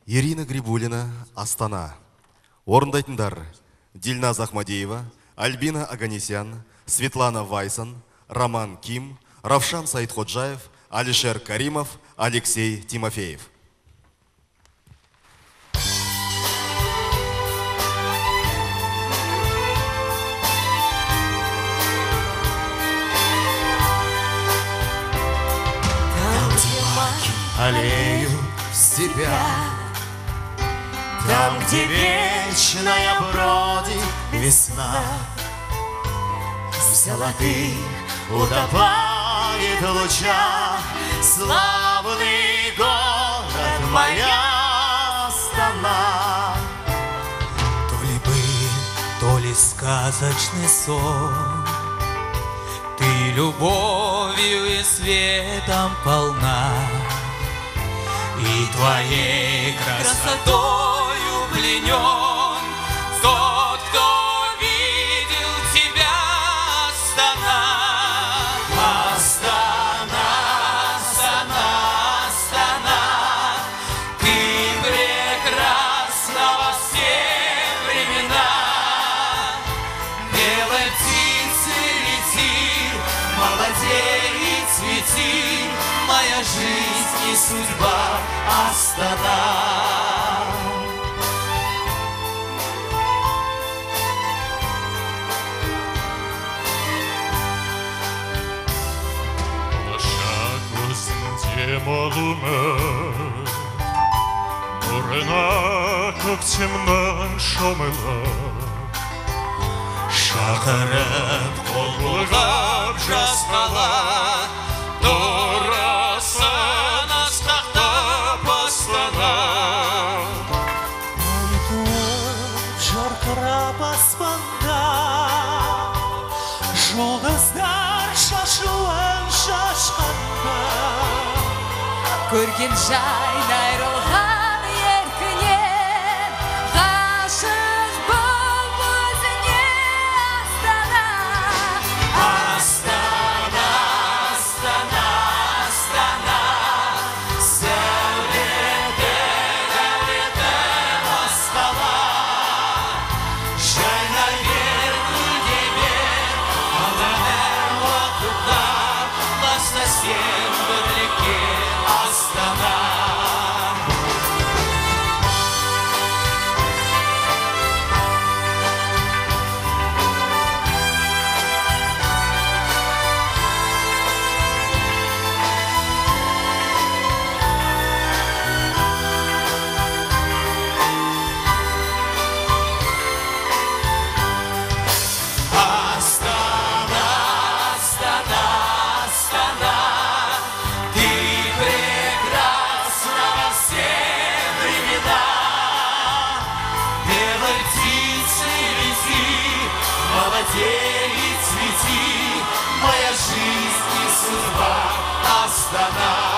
Ирина Грибулина, Астана. Орындайтындар: Дильназ Ахмадеева, Альбина Аганесян, Светлана Вайсан, Роман Ким, Равшан Саидходжаев, Алишер Каримов, Алексей Тимофеев. Аллею себя, там, где вечная бродит весна, в золотых утопает в лучах славный город, моя страна. То ли быль, то ли сказочный сон, ты любовью и светом полна, и твоей красотою пленен тот, кто видел тебя, Астана. Астана, Астана, Астана, ты прекрасна во все времена. Белой птицы лети, молодей и цвети, моя жизнь и судьба, Астана. Başak gözünde malına, Nuruna көктемнің шомыла, шақырып қол бұлғап жас қала, нұрасын асқақтап Астана. Жарқырап аспанда, жұлдыздар шашуын шашқанда, көрген жайын айрылған еркінен, ғашық боп өзіне, Астана. Астана, Астана, Астана, сәулетің, әулетің аспала, жайнай бер, гүлдей бер, ал әр уақытта баста сен бірлікке, Астана. Астана, Астана, Астана, ты прекрасна во все времена. Белой птицей лети, молодей и цвети, моя жизнь и судьба, Астана.